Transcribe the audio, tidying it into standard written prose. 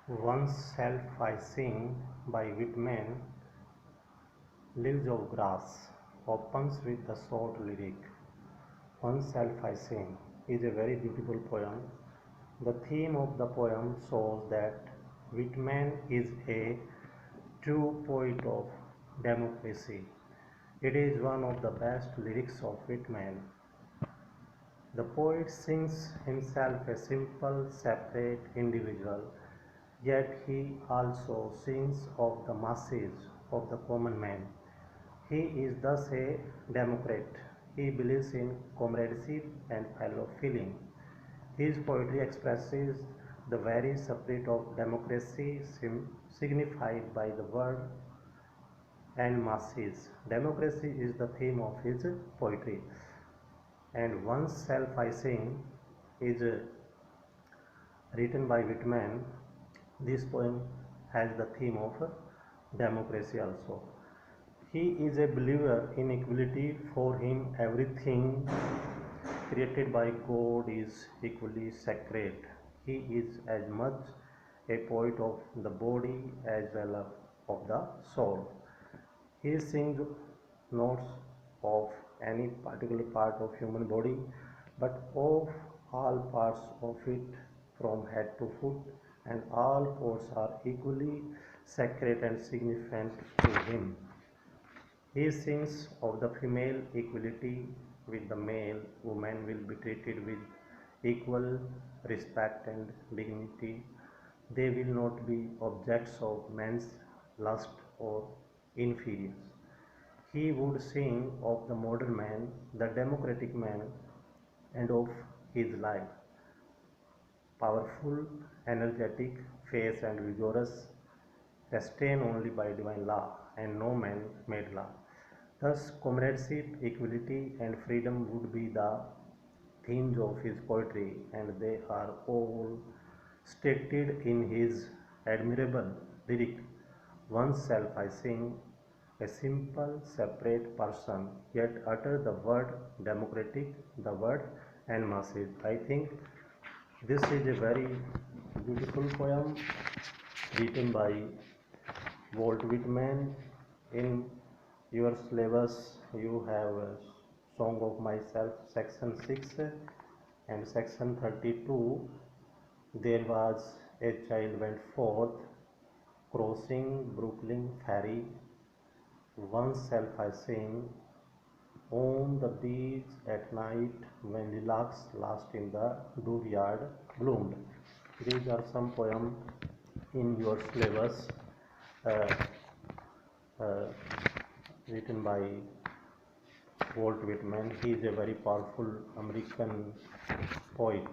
Oneself I Sing by Whitman. Leaves of Grass opens with the short lyric, Oneself I Sing is a very beautiful poem. The theme of the poem shows that Whitman is a true poet of democracy. It is one of the best lyrics of Whitman. The poet sings himself a simple, separate individual, yet he also sings of the masses, of the common man. He is thus a democrat. He believes in comradeship and fellow feeling. His poetry expresses the very spirit of democracy signified by the word and masses. Democracy is the theme of his poetry. And Oneself I Sing is written by Whitman. This poem has the theme of democracy also. He is a believer in equality. For him, everything created by God is equally sacred. He is as much a poet of the body as well as of the soul. He sings notes of any particular part of human body, but of all parts of it from head to foot, and all chords are equally sacred and significant to him. He sings of the female equality with the male. Women will be treated with equal respect and dignity. They will not be objects of men's lust or inferiors. He would sing of the modern man, the democratic man, and of his life. Powerful, energetic, fierce, and vigorous, restrained only by divine law and no man-made law. Thus, comradeship, equality, and freedom would be the themes of his poetry, and they are all stated in his admirable lyric, Oneself I Sing. A simple, separate person, yet utter the word democratic, the word and masses. I think this is a very beautiful poem written by Walt Whitman. In your syllabus, you have a Song of Myself, section 6, and section 32. There was a child went forth, crossing Brooklyn ferry. Oneself I sing on the beach at night when lilacs last in the dooryard bloomed. These are some poems in your syllabus uh, uh, written by Walt Whitman. He is a very powerful American poet.